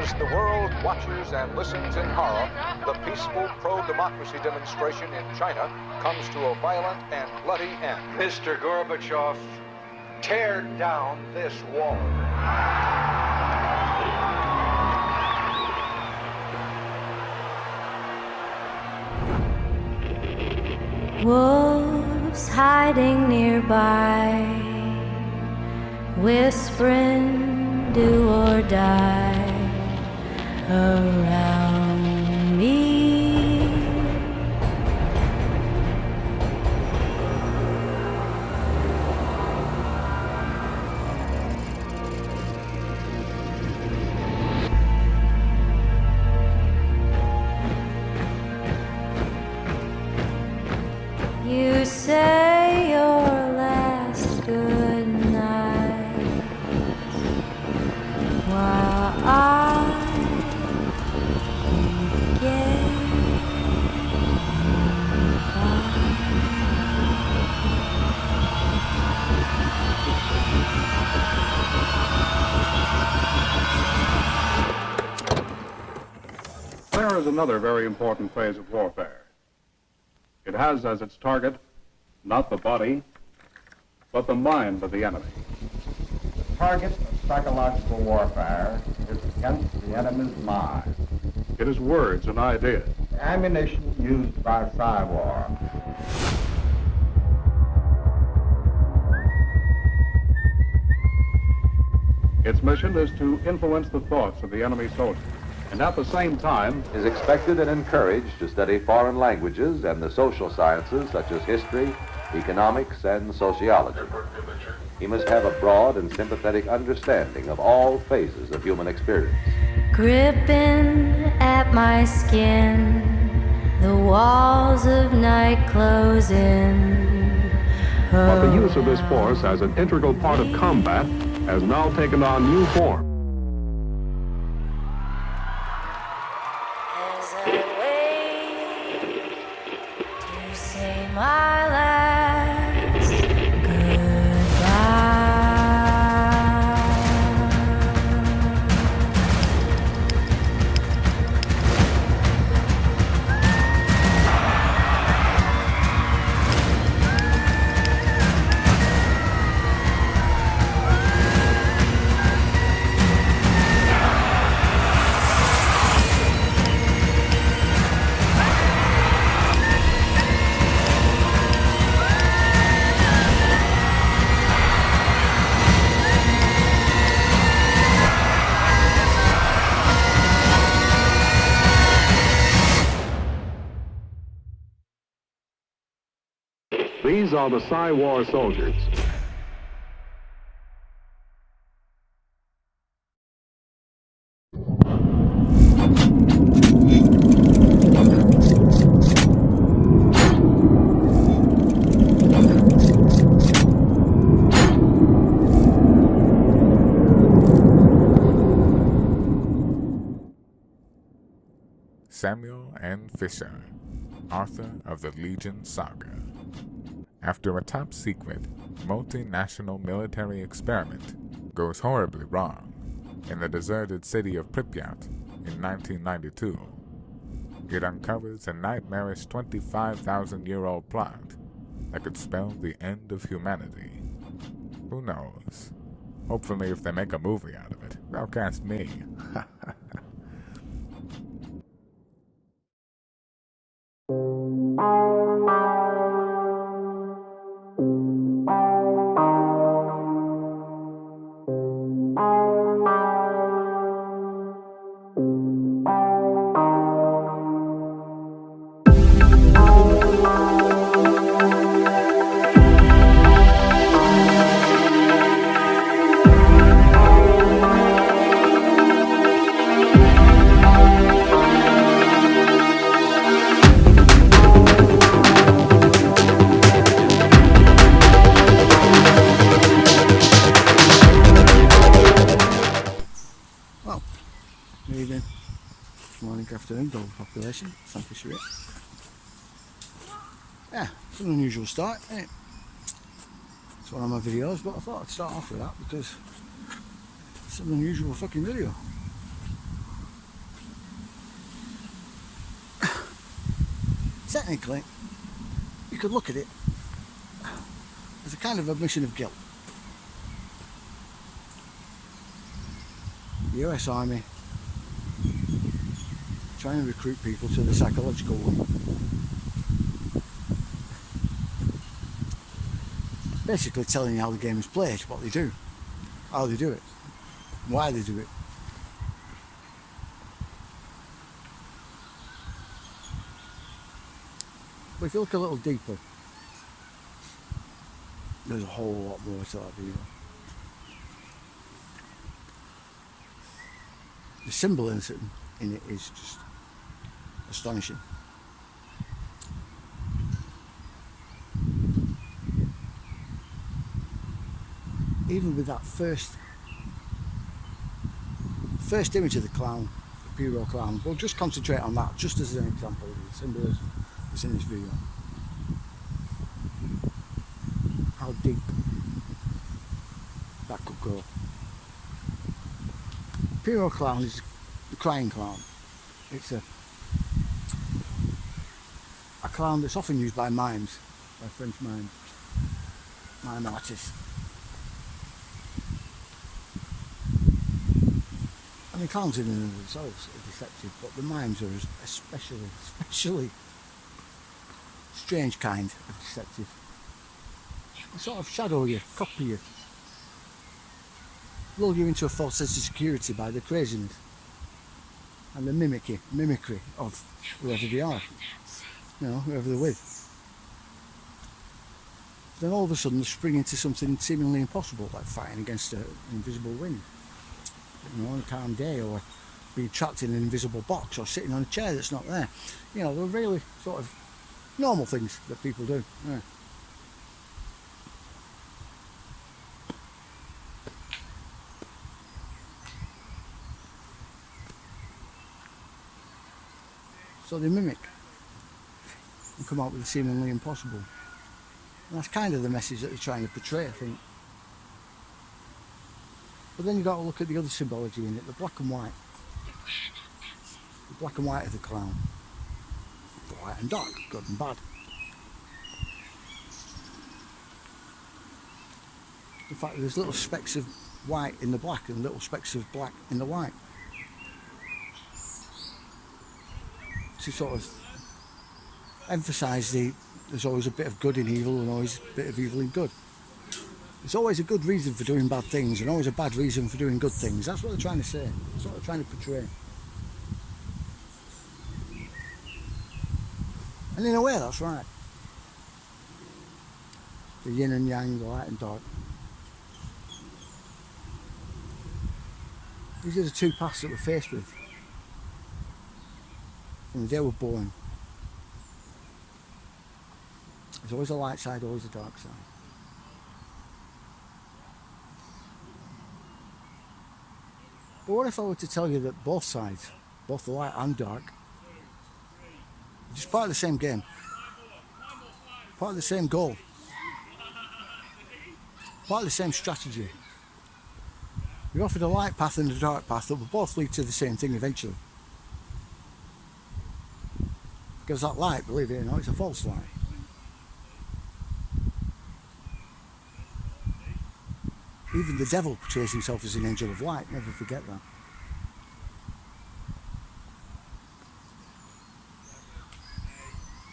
As the world watches and listens in horror, the peaceful pro-democracy demonstration in China comes to a violent and bloody end. Mr. Gorbachev, tear down this wall. Wolves hiding nearby, whispering do or die around me. You say your last good night while I begin There is another very important phase of warfare. It has as its target not the body, but the mind of the enemy. The target of psychological warfare is against the enemy's mind. It is words and ideas. The ammunition used by Psywar. Its mission is to influence the thoughts of the enemy soldier, and at the same time is expected and encouraged to study foreign languages and the social sciences such as history, economics, and sociology. He must have a broad and sympathetic understanding of all phases of human experience. gripping at my skin, the walls of night close in. But the use of this force as an integral part of combat has now taken on new form. As I wait to say my last goodbye. These are the Psywar soldiers. Samuel N. Fisher, author of the Legion Saga. After a top-secret, multinational military experiment goes horribly wrong in the deserted city of Pripyat in 1992, it uncovers a nightmarish 25,000-year-old plot that could spell the end of humanity. Who knows? Hopefully if they make a movie out of it, they'll cast me. Afternoon, dog population, some Fisher here. Yeah, it's an unusual start, isn't it? It's one of my videos, but I thought I'd start off with that because it's an unusual fucking video. technically, you could look at it as a kind of admission of guilt. The US Army trying to recruit people to the psychological wing. Basically telling you how the game is played, what they do, how they do it, why they do it. But if you look a little deeper, there's a whole lot more to that video. The symbolism in it is just astonishing. Even with that first image of the clown, the Pyro clown, we'll just concentrate on that just as an example of the symbolism that's in this video. How deep that could go. Pyro clown is the crying clown. It's a clown that's often used by mimes, by French mimes, mime artists. I mean, clowns in and of themselves are deceptive, but the mimes are especially strange kind of deceptive. They sort of shadow you, copy you, lull you into a false sense of security by their craziness and the mimicry of whoever they are, you know, whoever they're with. Then all of a sudden they spring into something seemingly impossible, like fighting against an invisible wind, you know, on a calm day, or being trapped in an invisible box, or sitting on a chair that's not there. You know, they're really sort of normal things that people do. Yeah. So they mimic and come out with the seemingly impossible. And that's kind of the message that they're trying to portray, I think. But then you've got to look at the other symbology in it, the black and white. The black and white of the clown. The light and dark, good and bad. In fact, there's little specks of white in the black and little specks of black in the white. To sort of emphasise there's always a bit of good in evil and always a bit of evil in good. There's always a good reason for doing bad things and always a bad reason for doing good things. That's what they're trying to say. That's what they're trying to portray. And in a way, that's right. The yin and yang, the light and dark. These are the two paths that we're faced with from the day we're born. There's always a light side, always a dark side. But what if I were to tell you that both sides, both the light and dark, are just part of the same game, part of the same goal, part of the same strategy? You're offered a light path and a dark path that will both lead to the same thing eventually. Because that light, believe it or not, is a false light. Even the devil portrays himself as an angel of light, never forget that.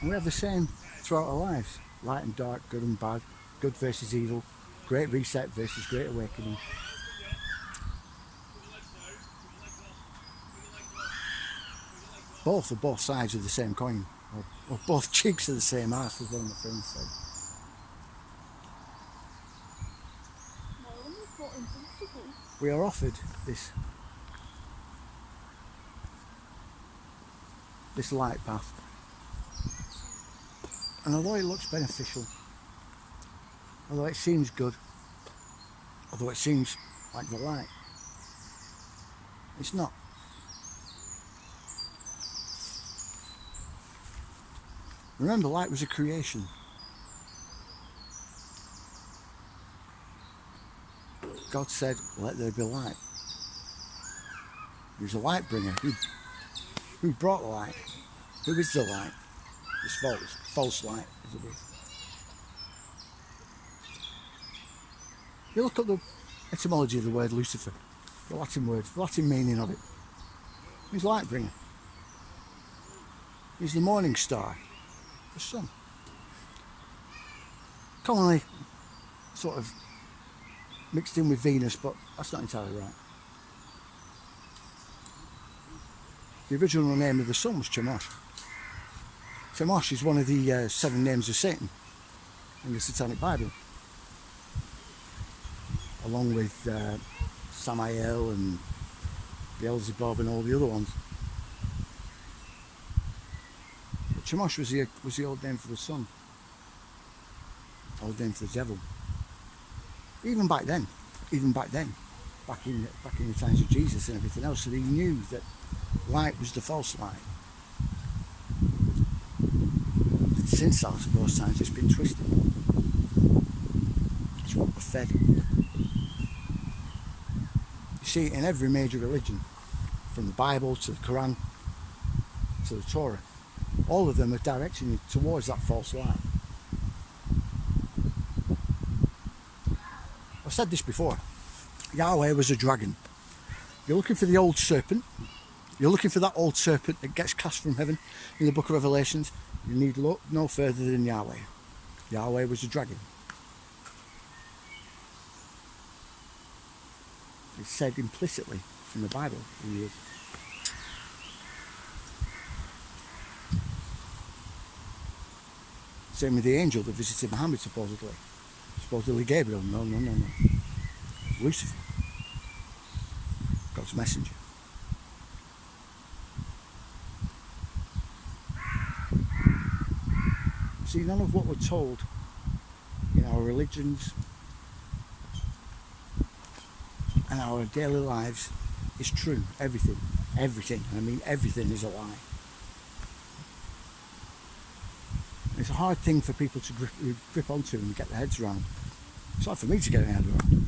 And we have the same throughout our lives. Light and dark, good and bad, good versus evil, great reset versus great awakening. Both are both sides of the same coin, or both cheeks of the same ass, as one of my friends said. We are offered this light path, and although it looks beneficial, although it seems good, although it seems like the light, it's not. Remember, light was a creation. God said, let there be light. He was a light bringer. Who brought the light? Who is the light? It's false. False light, as it is. You look at the etymology of the word Lucifer, the Latin word, the Latin meaning of it. He's light bringer. He's the morning star, the sun. Commonly sort of mixed in with Venus, but that's not entirely right. The original name of the sun was Chemosh. Chemosh is one of the 7 names of Satan in the Satanic Bible, along with Samael and Beelzebub and all the other ones. But Chemosh was the old name for the sun, old name for the devil. Even back then, back in the times of Jesus and everything else, so he knew that light was the false light. And since those times, it's been twisted. It's what we're fed. You see, in every major religion, from the Bible to the Quran to the Torah, all of them are directing you towards that false light. I've said this before. Yahweh was a dragon. You're looking for the old serpent. You're looking for that old serpent that gets cast from heaven in the book of Revelations. You need look no further than Yahweh. Yahweh was a dragon. It's said implicitly in the Bible who he is. Same with the angel that visited Muhammad, supposedly. Supposedly Gabriel. No. Lucifer. God's messenger. See, none of what we're told in our religions and our daily lives is true. Everything, I mean everything is a lie. It's a hard thing for people to grip onto and get their heads around. It's hard for me to get my head around.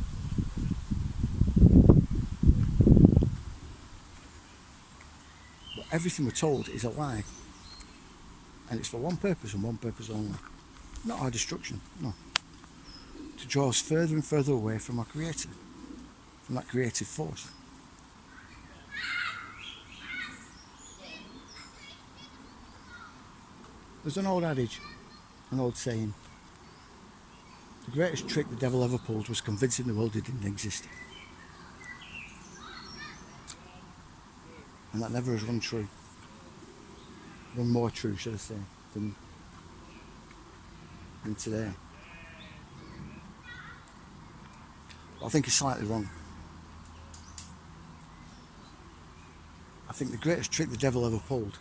But everything we're told is a lie. And it's for one purpose and one purpose only. Not our destruction, no. To draw us further and further away from our Creator, from that creative force. There's an old adage, an old saying. The greatest trick the devil ever pulled was convincing the world it didn't exist. And that never has run true. Run more true, should I say, than today. But I think it's slightly wrong. I think the greatest trick the devil ever pulled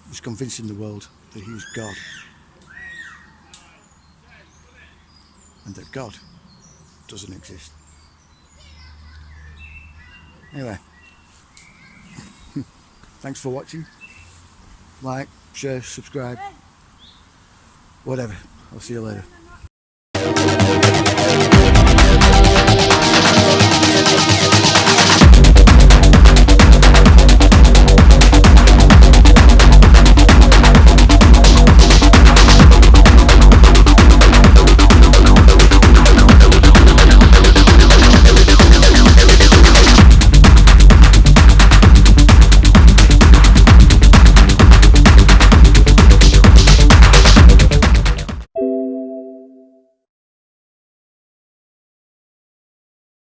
was convincing the world that he was God. And that God doesn't exist. Anyway. Thanks for watching. Like, share, subscribe. Whatever. I'll see you later.